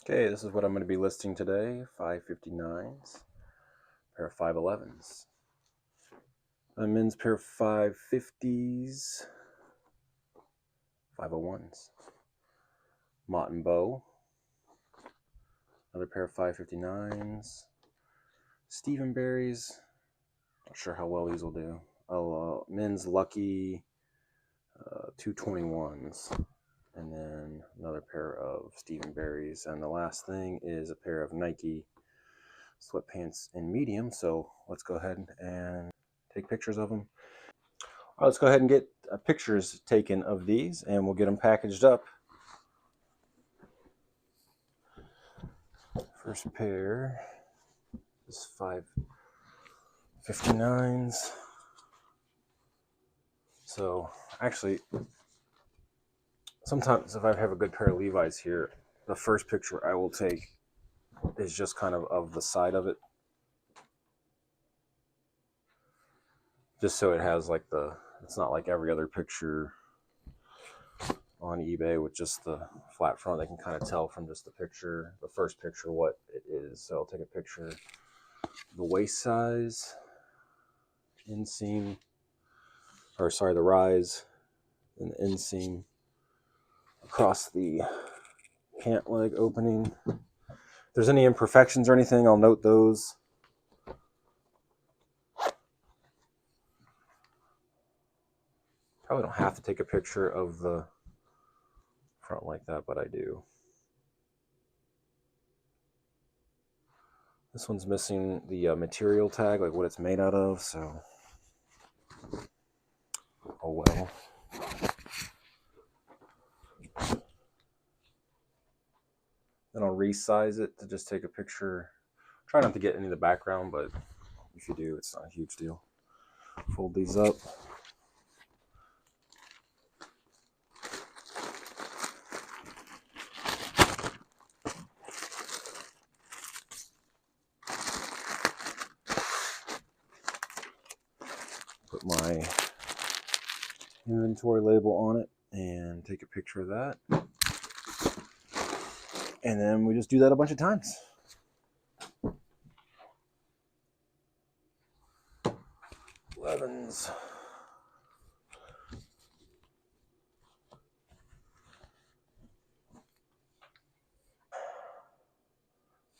Okay, this is what I'm going to be listing today. 559s, pair of 511s. A men's pair of 550s, 501s. Mott and Bow. Another pair of 559s. Stephen Berries. Not sure how well these will do. Men's Lucky 221s. And then another pair of Stephen Berries. And the last thing is a pair of Nike sweatpants in medium. So let's go ahead and take pictures of them. All right, let's go ahead and get pictures taken of these, and we'll get them packaged up. First pair is 559s. So actually, sometimes if I have a good pair of Levi's here, the first picture I will take is just kind of the side of it, just so it has like it's not like every other picture on eBay with just the flat front. They can kind of tell from just the first picture, what it is. So I'll take a picture, the waist size, inseam, or sorry, the rise and the inseam across the pant leg opening. If there's any imperfections or anything, I'll note those. Probably don't have to take a picture of the front like that, but I do. This one's missing the material tag, like what it's made out of, so oh well. Then I'll resize it to just take a picture. Try not to get any of the background, but if you do, it's not a huge deal. Fold these up. Put my inventory label on it and take a picture of that. And then we just do that a bunch of times. Elevens.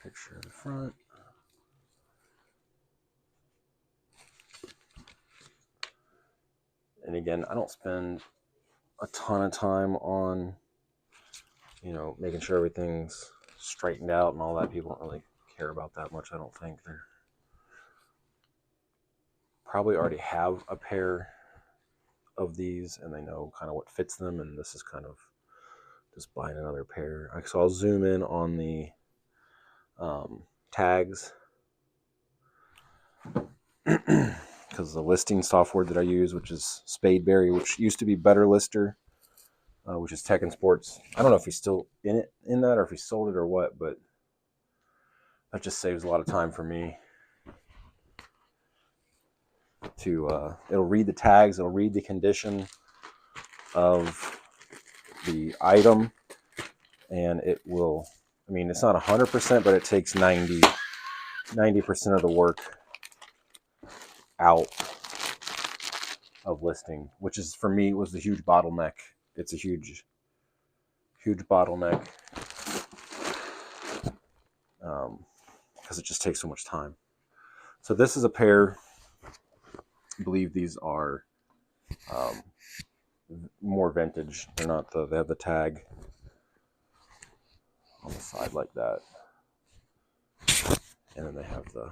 Picture of the front. And again, I don't spend a ton of time on, making sure everything's straightened out and all that. People don't really care about that much, I don't think. They're probably already have a pair of these and they know kind of what fits them, and this is kind of just buying another pair. So I'll zoom in on the tags because the listing software that I use, which is Spadeberry, which used to be Better Lister, which is Tech and Sports. I don't know if he's still in that or if he sold it or what, but that just saves a lot of time for me. It'll read the tags, it'll read the condition of the item, and it will, it's not 100%, but it takes 90% of the work out of listing, which is, for me, was the huge bottleneck. It's a huge bottleneck because it just takes so much time. So this is a pair, I believe these are more vintage. They're not they have the tag on the side like that, and then they have the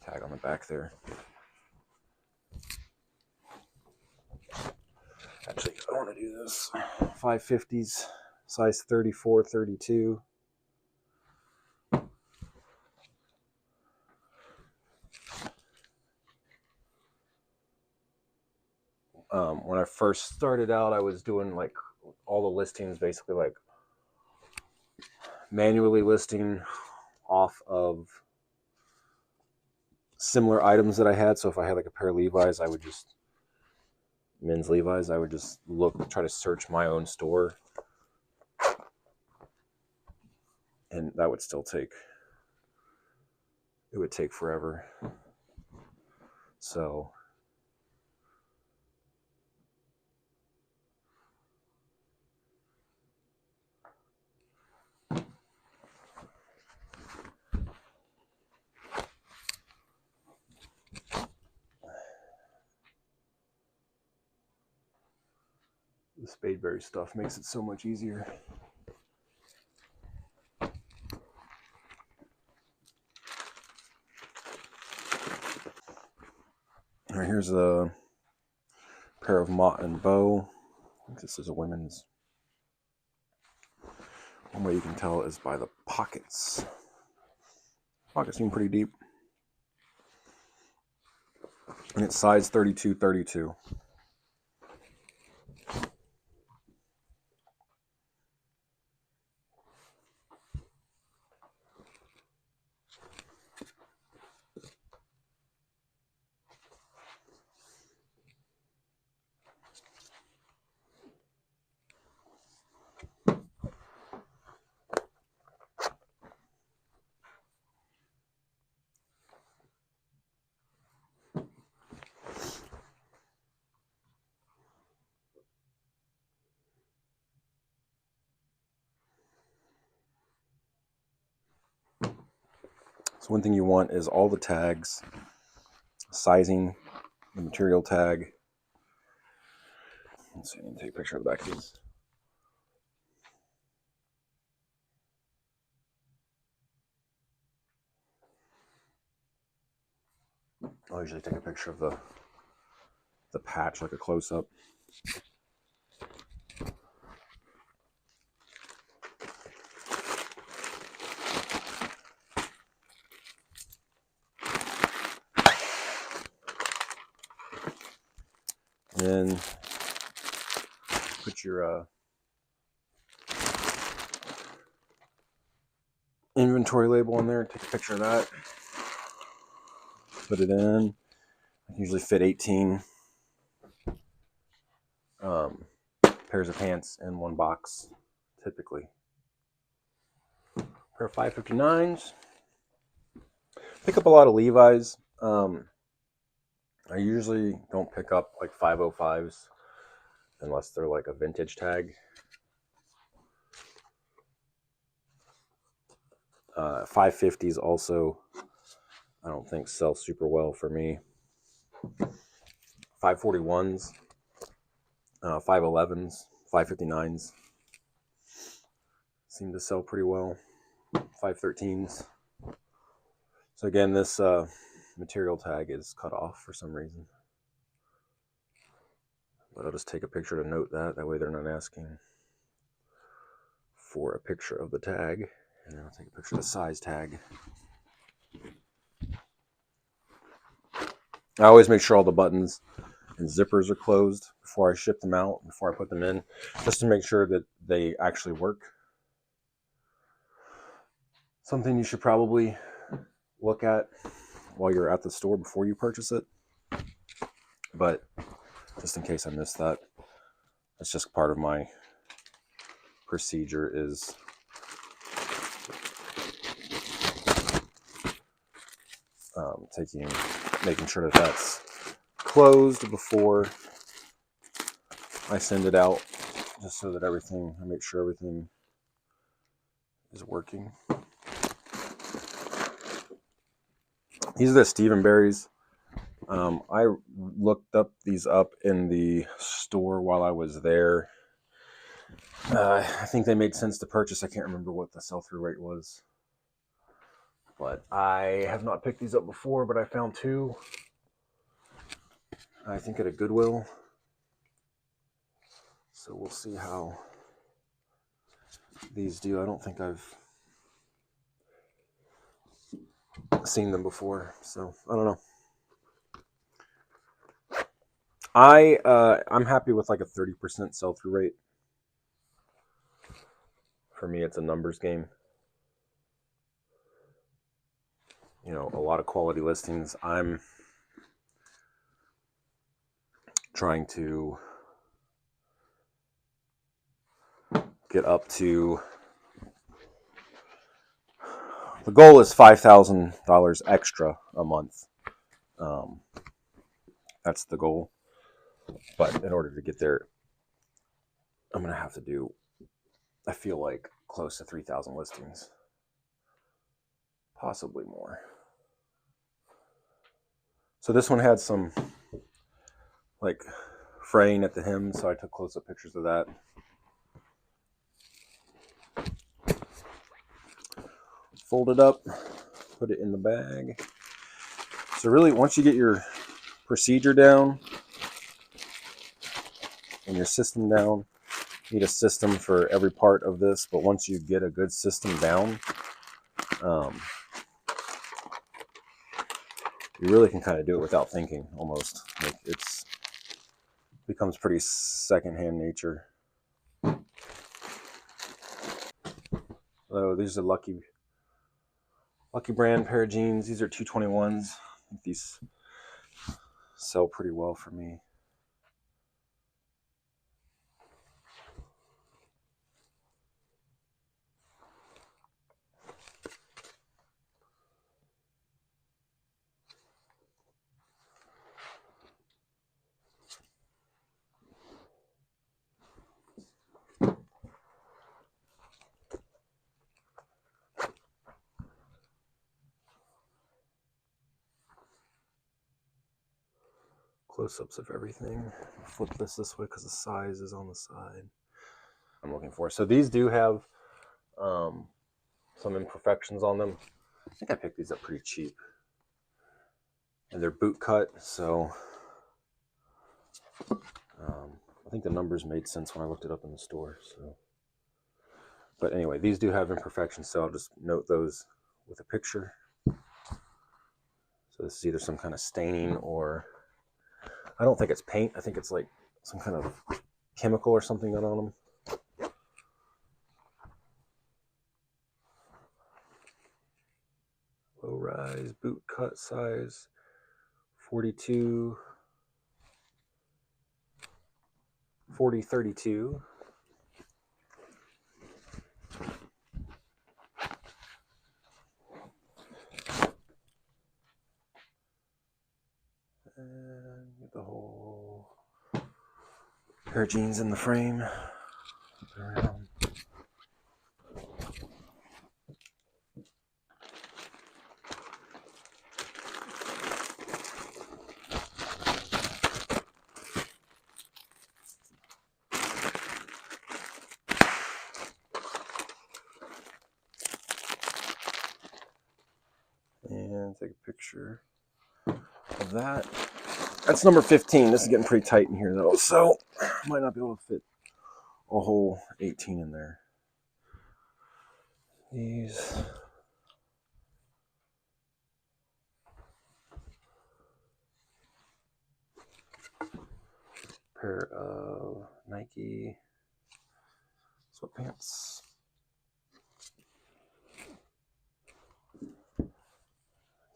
tag on the back there. Actually, I want to do this. 550s, size 34, 32. When I first started out, I was doing like all the listings basically like manually listing off of similar items that I had. So if I had like a pair of Levi's, men's Levi's, I would just try to search my own store and that would still take, it would take forever. So the Spadeberry stuff makes it so much easier. All right, here's a pair of Mott and Bow. I think this is a women's. One way you can tell is by the pockets. Pockets seem pretty deep. And it's size 32-32. So one thing you want is all the tags, sizing, the material tag. Let's see, I need to take a picture of the back of these. I'll usually take a picture of the patch, like a close-up. And then put your inventory label on there, take a picture of that, put it in. I usually fit 18 pairs of pants in one box, typically. Pair of 559s. Pick up a lot of Levi's. I usually don't pick up like 505s unless they're like a vintage tag. 550s also, I don't think sell super well for me. 541s, 511s, 559s seem to sell pretty well. 513s. So again, this material tag is cut off for some reason. But I'll just take a picture to note that. That way they're not asking for a picture of the tag. And then I'll take a picture of the size tag. I always make sure all the buttons and zippers are closed before I ship them out, before I put them in, just to make sure that they actually work. Something you should probably look at while you're at the store before you purchase it. But just in case I missed that, that's just part of my procedure, is making sure that that's closed before I send it out, just so that I make sure everything is working. These are the Stephenberries. I looked these up in the store while I was there. I think they made sense to purchase. I can't remember what the sell-through rate was. But I have not picked these up before, but I found two, I think, at a Goodwill. So we'll see how these do. I don't think I've seen them before, so I don't know. I'm happy with like a 30% sell-through rate. For me, it's a numbers game. You know, a lot of quality listings, I'm trying to get up to The goal is $5,000 extra a month. That's the goal. But in order to get there, I'm going to have to do, I feel like, close to 3,000 listings. Possibly more. So this one had some like fraying at the hem, so I took close-up pictures of that. Fold it up, put it in the bag. So really, once you get your procedure down and your system down, you need a system for every part of this, but once you get a good system down, you really can kind of do it without thinking, almost. Like it's becomes pretty secondhand nature. So these are Lucky brand pair of jeans. These are 221s. I think these sell pretty well for me. Close-ups of everything. Flip this way because the size is on the side. I'm looking for. So these do have some imperfections on them. I think I picked these up pretty cheap. And they're boot cut, so I think the numbers made sense when I looked it up in the store. So, but anyway, these do have imperfections, so I'll just note those with a picture. So this is either some kind of staining or, I don't think it's paint. I think it's like some kind of chemical or something on them. Low rise, boot cut size, 42, 40, 32. And get the whole pair of jeans in the frame. Around. And take a picture of that. That's number 15. This is getting pretty tight in here though, so I might not be able to fit a whole 18 in there. These pair of Nike sweatpants.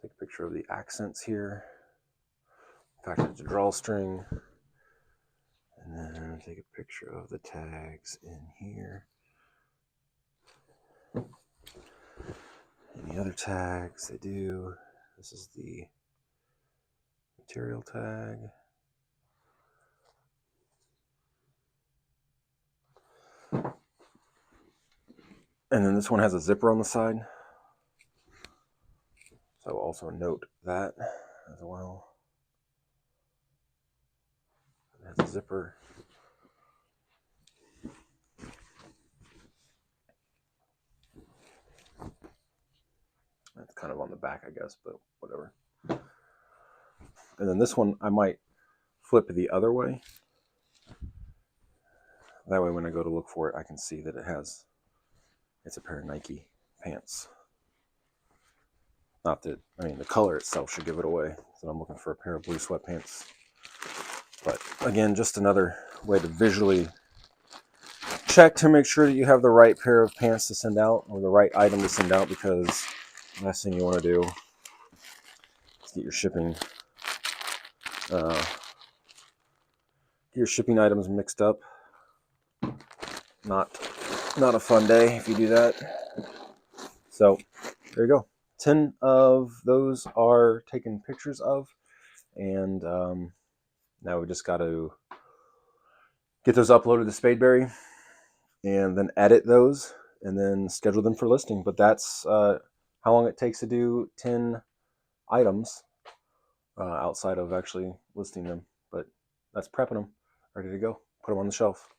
Take a picture of the accents here. In fact, it's a drawstring. And then take a picture of the tags in here. Any other tags they do. This is the material tag. And then this one has a zipper on the side. So also note that as well. It has a zipper. That's kind of on the back, I guess, but whatever. And then this one, I might flip the other way. That way when I go to look for it, I can see that it's a pair of Nike pants. Not that, I mean, the color itself should give it away. So I'm looking for a pair of blue sweatpants. But again, just another way to visually check to make sure that you have the right pair of pants to send out or the right item to send out, because the last thing you want to do is get your shipping items mixed up. Not a fun day if you do that. So there you go. 10 of those are taken pictures of, and now we just got to get those uploaded to Spadeberry and then edit those and then schedule them for listing. But that's how long it takes to do 10 items outside of actually listing them. But that's prepping them, ready to go. Put them on the shelf.